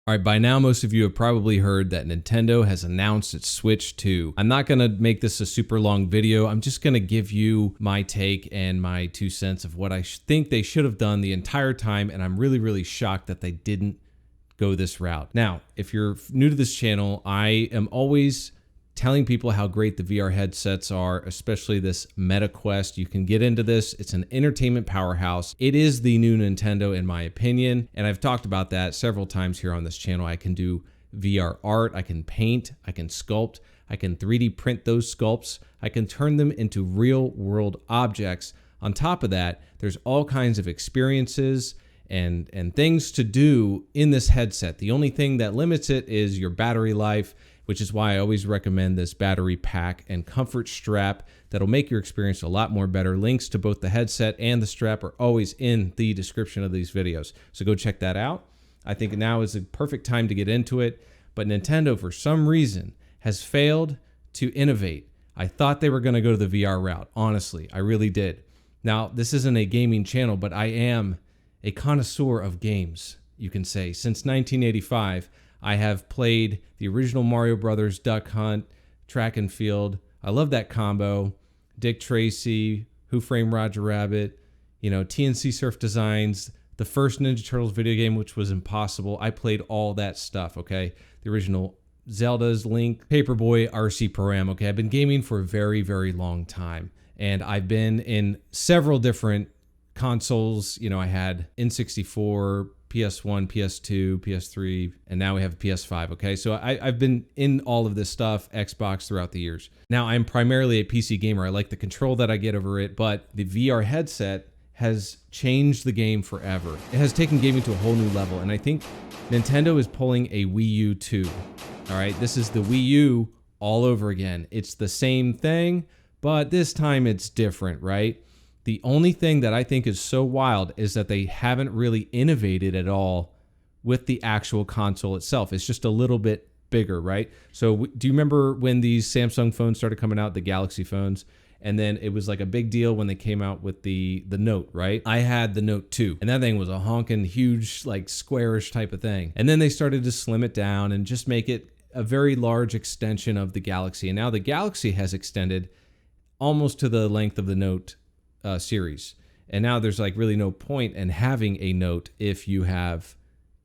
All right, by now, most of you have probably heard that Nintendo has announced its Switch 2. I'm not gonna make this a super long video. I'm just gonna give you my take and my 2 cents of what I think they should have done the entire time, and I'm really, really shocked that they didn't go this route. Now, if you're new to this channel, I am always telling people how great the VR headsets are, especially this Metaquest. You can get into this. It's an entertainment powerhouse. It is the new Nintendo in my opinion, and I've talked about that several times here on this channel. I can do VR art, I can paint, I can sculpt, I can 3D print those sculpts, I can turn them into real world objects. On top of that, there's all kinds of experiences and things to do in this headset. The only thing that limits it is your battery life, which is why I always recommend this battery pack and comfort strap that'll make your experience a lot more better. Links to both the headset and the strap are always in the description of these videos. So go check that out. I think now is the perfect time to get into it, but Nintendo, for some reason, has failed to innovate. I thought they were gonna go to the VR route, honestly, I really did. Now, this isn't a gaming channel, but I am a connoisseur of games, you can say. Since 1985, I have played the original Mario Brothers, Duck Hunt, Track and Field. I love that combo. Dick Tracy, Who Framed Roger Rabbit, you know, TNC Surf Designs, the first Ninja Turtles video game, which was impossible. I played all that stuff, okay? The original Zelda's, Link, Paperboy, RC Pro-Am, okay? I've been gaming for a very, very long time. And I've been in several different consoles. You know, I had N64, PS1, PS2, PS3, and now we have a PS5, okay? So I've been in all of this stuff, Xbox, throughout the years. Now, I'm primarily a PC gamer. I like the control that I get over it, but the VR headset has changed the game forever. It has taken gaming to a whole new level, and I think Nintendo is pulling a Wii U 2, all right? This is the Wii U all over again. It's the same thing, but this time it's different, right? The only thing that I think is so wild is that they haven't really innovated at all with the actual console itself. It's just a little bit bigger, right? So do you remember when these Samsung phones started coming out, the Galaxy phones? And then it was like a big deal when they came out with the Note, right? I had the Note 2, and that thing was a honking huge, like squarish type of thing. And then they started to slim it down and just make it a very large extension of the Galaxy. And now the Galaxy has extended almost to the length of the Note series, and now there's like really no point in having a Note if you have,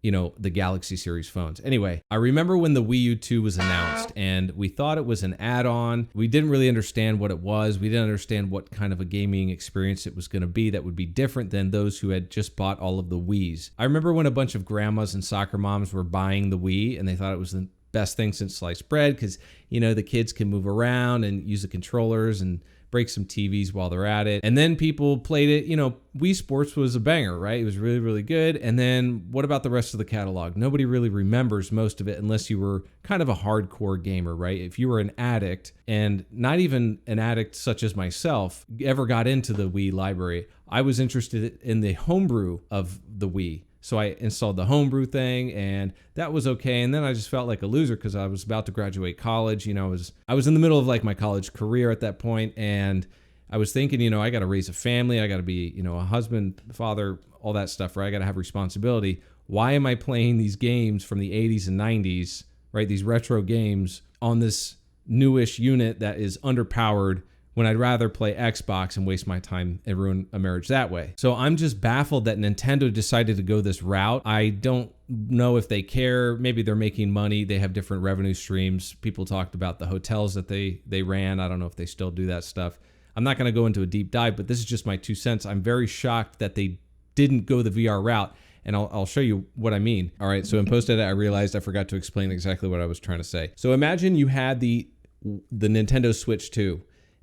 you know, the Galaxy series phones. Anyway, I remember when the Wii U 2 was announced, and we thought it was an add-on. We didn't really understand what it was. We didn't understand what kind of a gaming experience it was going to be that would be different than those who had just bought all of the Wiis. I remember when a bunch of grandmas and soccer moms were buying the Wii, and they thought it was the best thing since sliced bread because, you know, the kids can move around and use the controllers and break some TVs while they're at it. And then people played it. You know, Wii Sports was a banger, right? It was really, really good. And then what about the rest of the catalog? Nobody really remembers most of it unless you were kind of a hardcore gamer, right? If you were an addict, and not even an addict such as myself ever got into the Wii library, I was interested in the homebrew of the Wii. So I installed the homebrew thing, and that was okay. And then I just felt like a loser because I was about to graduate college. You know, I was in the middle of like my college career at that point, and I was thinking, you know, I got to raise a family. I got to be, you know, a husband, father, all that stuff, right? I got to have responsibility. Why am I playing these games from the 80s and 90s, right? These retro games on this newish unit that is underpowered, when I'd rather play Xbox and waste my time and ruin a marriage that way. So I'm just baffled that Nintendo decided to go this route. I don't know if they care. Maybe they're making money. They have different revenue streams. People talked about the hotels that they ran. I don't know if they still do that stuff. I'm not gonna go into a deep dive, but this is just my 2 cents. I'm very shocked that they didn't go the VR route, and I'll show you what I mean. All right, so in post-edit, I realized I forgot to explain exactly what I was trying to say. So imagine you had the Nintendo Switch 2,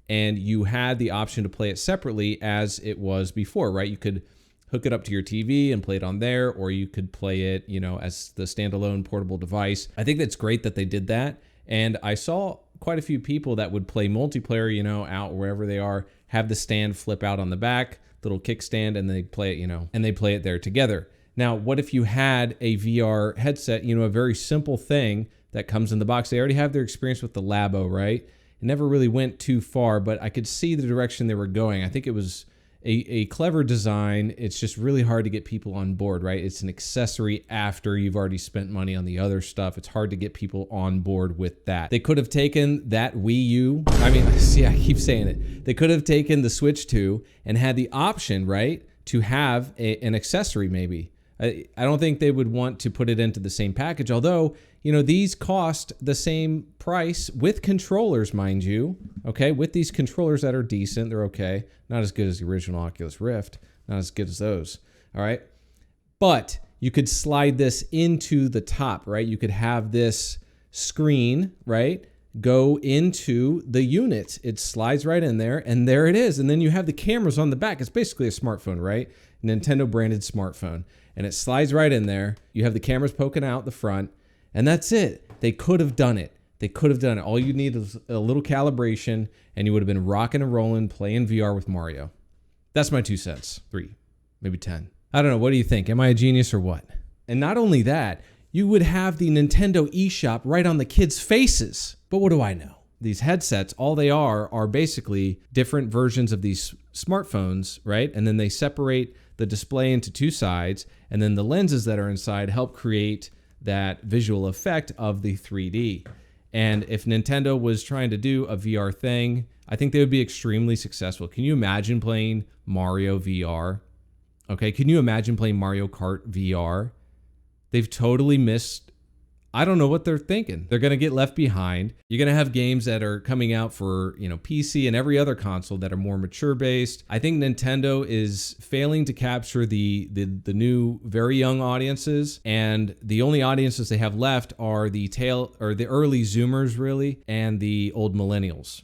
and you had the option to play it separately as it was before, right? You could hook it up to your TV and play it on there, or you could play it, you know, as the standalone portable device. I think that's great that they did that. And I saw quite a few people that would play multiplayer, you know, out wherever they are, have the stand flip out on the back, little kickstand, and they play it, you know, and they play it there together. Now, what if you had a VR headset, you know, a very simple thing that comes in the box? They already have their experience with the Labo, right? It never really went too far, but I could see the direction they were going. I think it was a clever design. It's just really hard to get people on board, right? It's an accessory after you've already spent money on the other stuff. It's hard to get people on board with that. They could have taken that Wii U. I mean, see, I keep saying it. They could have taken the Switch 2 and had the option, right, to have an accessory maybe. I don't think they would want to put it into the same package, although, you know, these cost the same price with controllers, mind you, okay? With these controllers that are decent, they're okay. Not as good as the original Oculus Rift, not as good as those, all right? But you could slide this into the top, right? You could have this screen, right, go into the unit. It slides right in there, and there it is. And then you have the cameras on the back. It's basically a smartphone, right? Nintendo branded smartphone. And it slides right in there. You have the cameras poking out the front, and that's it. They could have done it. They could have done it. All you need is a little calibration, and you would have been rocking and rolling, playing VR with Mario. That's my 2 cents. 3, maybe 10. I don't know. What do you think? Am I a genius or what? And not only that, you would have the Nintendo eShop right on the kids' faces. But what do I know? These headsets, all they are basically different versions of these smartphones, right? And then they separate the display into 2 sides, and then the lenses that are inside help create that visual effect of the 3D. And if Nintendo was trying to do a VR thing, I think they would be extremely successful. Can you imagine playing Mario VR? Okay, can you imagine playing Mario Kart VR? They've totally missed. I don't know what they're thinking. They're going to get left behind. You're going to have games that are coming out for, you know, PC and every other console that are more mature based. I think Nintendo is failing to capture the new very young audiences, and the only audiences they have left are the early Zoomers really, and the old millennials.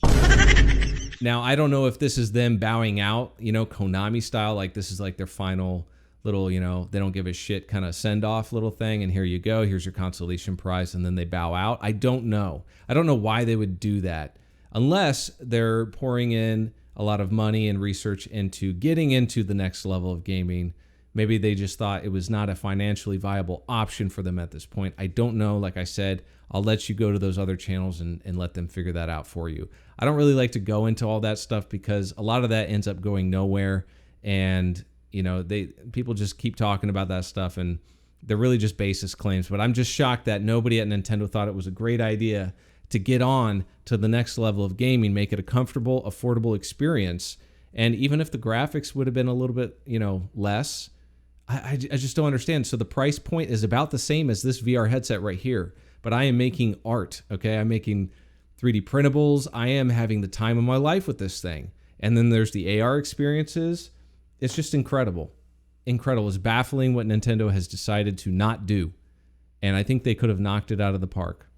Now, I don't know if this is them bowing out, you know, Konami style, like this is like their final little, you know, they don't give a shit kind of send off little thing, and here you go, here's your consolation prize, and then they bow out. I don't know why they would do that, unless they're pouring in a lot of money and research into getting into the next level of gaming. Maybe they just thought it was not a financially viable option for them at this point. I don't know. Like I said, I'll let you go to those other channels and let them figure that out for you. I don't really like to go into all that stuff because a lot of that ends up going nowhere, and you know, people just keep talking about that stuff, and they're really just baseless claims. But I'm just shocked that nobody at Nintendo thought it was a great idea to get on to the next level of gaming, make it a comfortable, affordable experience. And even if the graphics would have been a little bit, you know, less, I just don't understand. So the price point is about the same as this VR headset right here, but I am making art, okay? I'm making 3D printables. I am having the time of my life with this thing. And then there's the AR experiences. It's just incredible. Incredible. It's baffling what Nintendo has decided to not do. And I think they could have knocked it out of the park.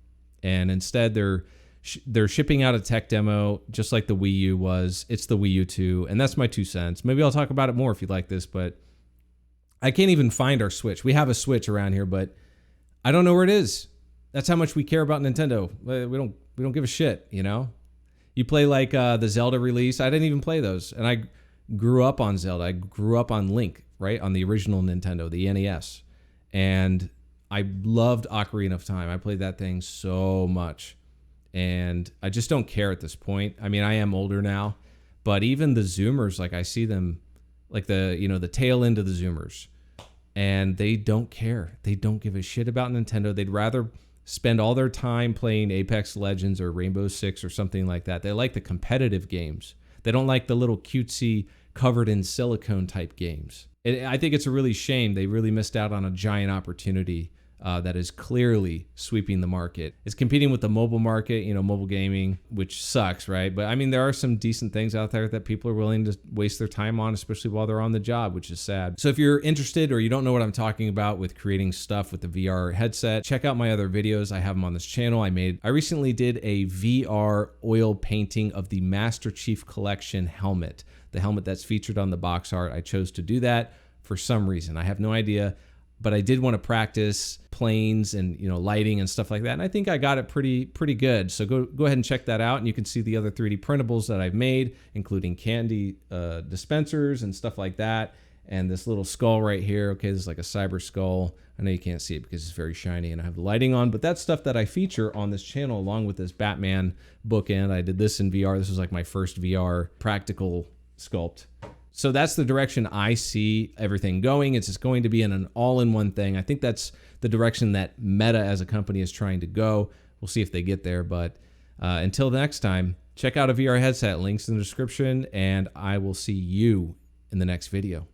And instead, they're shipping out a tech demo just like the Wii U was. It's the Wii U 2. And that's my 2 cents. Maybe I'll talk about it more if you like this, but I can't even find our Switch. We have a Switch around here, but I don't know where it is. That's how much we care about Nintendo. We don't give a shit, you know? You play like the Zelda release. I didn't even play those. And I grew up on Zelda. I grew up on Link, right? On the original Nintendo, the NES. And I loved Ocarina of Time. I played that thing so much. And I just don't care at this point. I mean, I am older now, but even the Zoomers, like I see them, like the tail end of the Zoomers, and they don't care. They don't give a shit about Nintendo. They'd rather spend all their time playing Apex Legends or Rainbow Six or something like that. They like the competitive games. They don't like the little cutesy covered in silicone type games. And I think it's a really shame. They really missed out on a giant opportunity that is clearly sweeping the market. It's competing with the mobile market, you know, mobile gaming, which sucks, right? But I mean, there are some decent things out there that people are willing to waste their time on, especially while they're on the job, which is sad. So if you're interested or you don't know what I'm talking about with creating stuff with the VR headset, check out my other videos. I have them on this channel. I recently did a VR oil painting of the Master Chief Collection helmet, the helmet that's featured on the box art. I chose to do that for some reason. I have no idea. But I did want to practice planes and, you know, lighting and stuff like that. And I think I got it pretty good. So go ahead and check that out. And you can see the other 3D printables that I've made, including candy dispensers and stuff like that. And this little skull right here. Okay, this is like a cyber skull. I know you can't see it because it's very shiny and I have the lighting on, but that's stuff that I feature on this channel along with this Batman bookend. I did this in VR. This was like my first VR practical sculpt. So that's the direction I see everything going. It's just going to be in an all-in-one thing. I think that's the direction that Meta as a company is trying to go. We'll see if they get there. But until next time, check out a VR headset. Links in the description, and I will see you in the next video.